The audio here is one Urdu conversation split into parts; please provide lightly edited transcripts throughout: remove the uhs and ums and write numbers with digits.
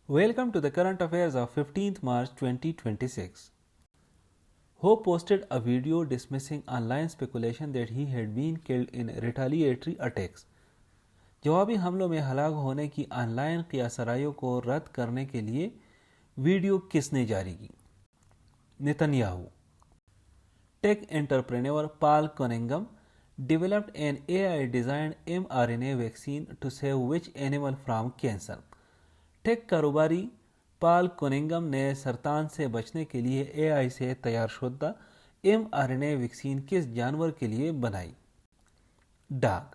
Welcome to the current affairs of 15th March 2026. Ho posted a video dismissing online speculation that he had been killed in retaliatory attacks. جوابی حملوں میں ہلاک ہونے کی آن لائن قیاسرائیوں کو رد کرنے کے لیے ویڈیو کس نے جاری کی؟ Netanyahu. Tech entrepreneur Paul Cunningham developed an AI-designed mRNA vaccine to save which animal from cancer? ٹیک کاروباری پال کوننگم نے سرطان سے بچنے کے لیے اے آئی سے تیار شدہ ایم آر این اے ویکسین کس جانور کے لیے بنائی؟ ڈاگ.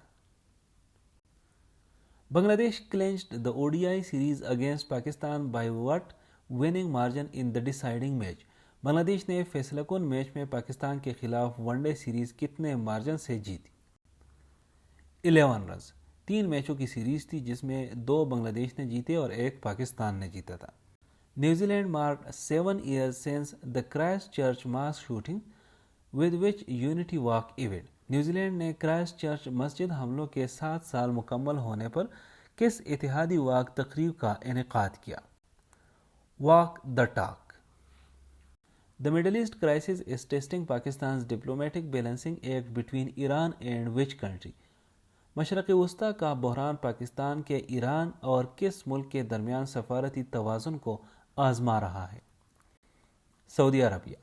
بنگلہ دیش کلینچڈ the ODI series against Pakistan by what winning margin in the deciding match؟ بنگلہ دیش نے فیصلہ کن میچ میں پاکستان کے خلاف ون ڈے سیریز کتنے مارجن سے جیتی؟ 11 رنز. 3 میچوں کی سیریز تھی جس میں 2 بنگلہ دیش نے جیتے اور 1 پاکستان نے جیتا تھا. New Zealand marked 7 years since the Christchurch mass shooting with which unity walk event؟ New Zealand نے کرائسٹ چرچ مسجد حملوں کے 7 سال مکمل ہونے پر کس اتحادی واک تقریب کا انعقاد کیا؟ Walk the talk. The Middle East crisis is testing Pakistan's diplomatic balancing act between Iran and which country؟ مشرق وسطیٰ کا بحران پاکستان کے ایران اور کس ملک کے درمیان سفارتی توازن کو آزما رہا ہے؟ سعودی Arabia.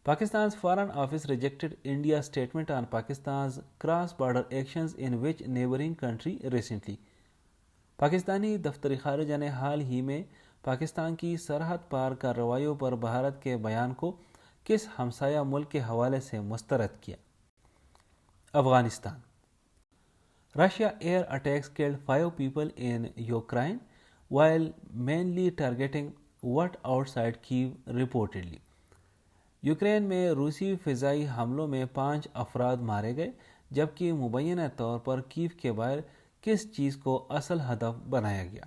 Pakistan's foreign office rejected India's statement on Pakistan's cross-border actions in which neighboring country recently؟ Pakistani دفتر خارجہ نے حال ہی میں پاکستان کی سرحد پار کارروائیوں پر بھارت کے بیان کو کس ہمسایہ ملک کے حوالے سے مسترد کیا؟ Afghanistan. Russia air attacks killed 5 people in Ukraine while mainly targeting what outside Kyiv reportedly؟ Ukraine میں روسی فضائی حملوں میں 5 افراد مارے گئے جبکہ مبینہ طور پر کیو کے باہر کس چیز کو اصل ہدف بنایا گیا؟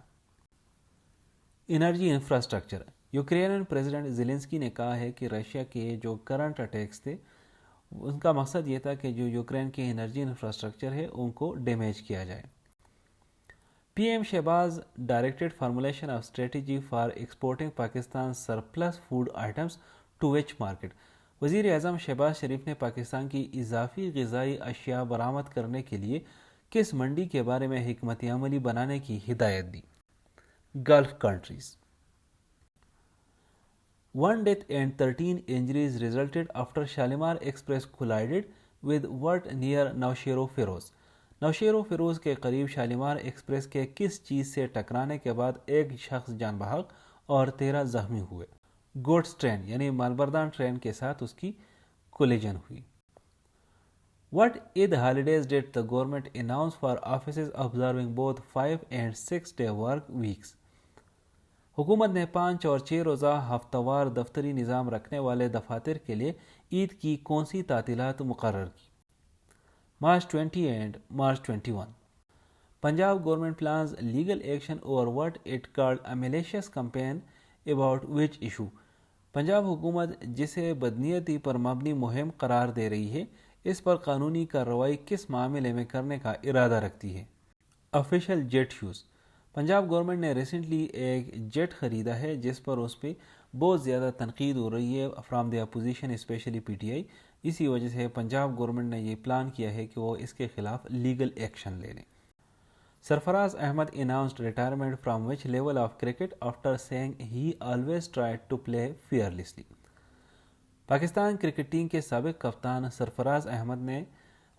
Energy infrastructure. Ukraine president Zelensky نے کہا ہے کہ رشیا کے جو کرنٹ اٹیکس تھے ان کا مقصد یہ تھا کہ جو یوکرین کے انرجی انفراسٹرکچر ہے ان کو ڈیمیج کیا جائے. P M Shehbaz directed formulation of strategy for exporting Pakistan surplus food items to which market? وزیر اعظم شہباز شریف نے پاکستان کی اضافی غذائی اشیاء برآمد کرنے کے لیے کس منڈی کے بارے میں حکمت عملی بنانے کی ہدایت دی؟ Gulf countries. 1 death and 13 injuries resulted after Shalimar Express collided with what near Nowshera Feroz؟ Nosheer و فیروز کے قریب شالیمار ایکسپریس کے کس چیز سے ٹکرانے کے بعد 1 شخص جان بحق اور 13 زخمی ہوئے؟ گوڈس ٹرین یعنی مالبردان ٹرین کے ساتھ اس کی کولیجن ہوئی. What Eid holidays did the government announce for offices observing both 5 and 6 day work weeks؟ حکومت نے 5 اور 6 روزہ ہفتہ وار دفتری نظام رکھنے والے دفاتر کے لیے عید کی کون سی تعطیلات مقرر کی؟ March 20 and March 21. Punjab government plans legal action over what it called a malicious campaign about which issue؟ Punjab حکومت جسے بدنیتی پر مبنی مہم قرار دے رہی ہے اس پر قانونی کارروائی کس معاملے میں کرنے کا ارادہ رکھتی ہے؟ Official jet use. Punjab government نے ریسنٹلی ایک جیٹ خریدا ہے جس پر اس پہ بہت زیادہ تنقید ہو رہی ہے from the opposition specially PTI ٹی آئی. اسی وجہ سے پنجاب گورنمنٹ نے یہ پلان کیا ہے کہ وہ اس کے خلاف لیگل ایکشن لے لیں. Sarfaraz Ahmed announced retirement from which level of cricket after seeing he always tried to play fearlessly? Pakistan cricket team کے سابق کپتان سرفراز احمد نے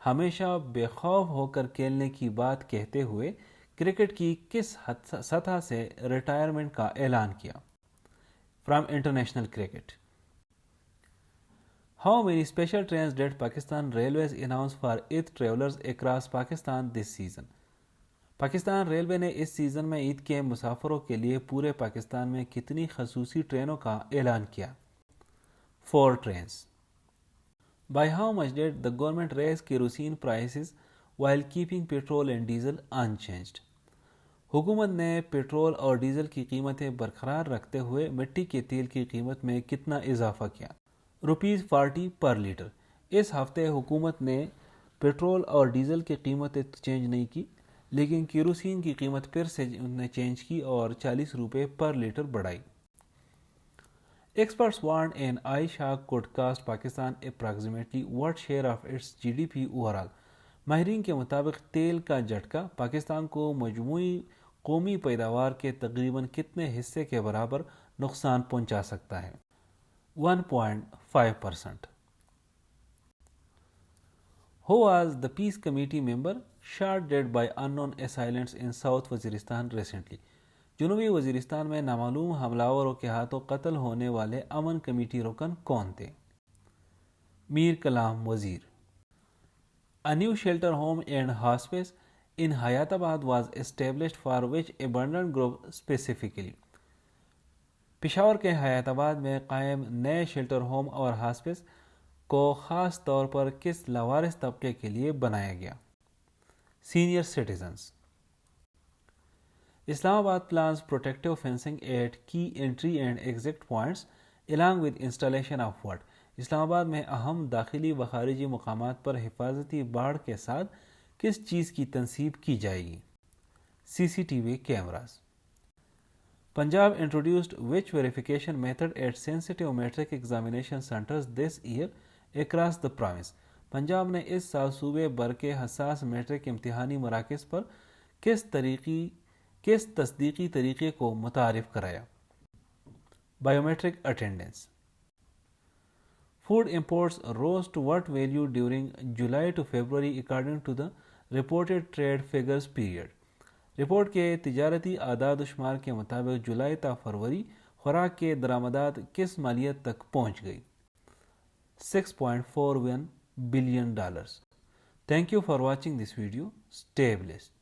ہمیشہ بے خوف ہو کر کھیلنے کی بات کہتے ہوئے کرکٹ کی کس سطح سے ریٹائرمنٹ کا اعلان کیا؟ From international cricket. How many special trains did Pakistan railways announce for Eid travellers across Pakistan this season? Pakistan railway نے اس سیزن میں عید کے مسافروں کے لیے پورے پاکستان میں کتنی خصوصی ٹرینوں کا اعلان کیا؟ 4 trains. By how much did the government raise kerosene prices while keeping petrol and diesel unchanged؟ حکومت نے پیٹرول اور ڈیزل کی قیمتیں برقرار رکھتے ہوئے مٹی کے تیل کی قیمت میں کتنا اضافہ کیا؟ ₹40 پر لیٹر. اس ہفتے حکومت نے پیٹرول اور ڈیزل کی قیمتیں چینج نہیں کی لیکن کیروسین کی قیمت پھر سے انہوں نے چینج کی اور 40 روپے پر لیٹر بڑھائی۔ Experts warned an oil shock could cost Pakistan approximately what share of its GDP overall۔ ماہرین کے مطابق تیل کا جھٹکا پاکستان کو مجموعی قومی پیداوار کے تقریباً کتنے حصے کے برابر نقصان پہنچا سکتا ہے؟ 1.5%۔ Who was the peace committee member shot dead by unknown assailants in South Waziristan recently؟ جنوبی وزیرستان میں نامعلوم حملاوروں کے ہاتھوں قتل ہونے والے امن کمیٹی رکن کون تھے؟ میر کلام وزیر۔ A new shelter home and hospice in Hyderabad was established for which abandoned group specifically؟ Peshawar کے حیات آباد میں قائم نئے شیلٹر ہوم اور ہاسپس کو خاص طور پر کس لاوارث طبقے کے لیے بنایا گیا؟ Senior citizens. اسلام آباد plans protective fencing at key entry and exit points along with installation of what؟ اسلام آباد میں اہم داخلی و خارجی مقامات پر حفاظتی باڑ کے ساتھ کس چیز کی تنصیب کی جائے گی؟ CCTV cameras. Punjab introduced which verification method at sensitive metric examination centers this year across the province؟ Punjab نے اس سال صوبے بھر کے حساس میٹرک امتحانی مراکز پر کس تصدیقی طریقے کو متعارف کرایا؟ Biometric attendance. Food imports rose to what value during July to February according to the reported trade figures period؟ Report کے تجارتی اعداد و شمار کے مطابق جولائی تا فروری خوراک کے درآمدات کس مالیت تک پہنچ گئی؟ $6.41 billion۔ Thank you for watching this video. Stay blessed.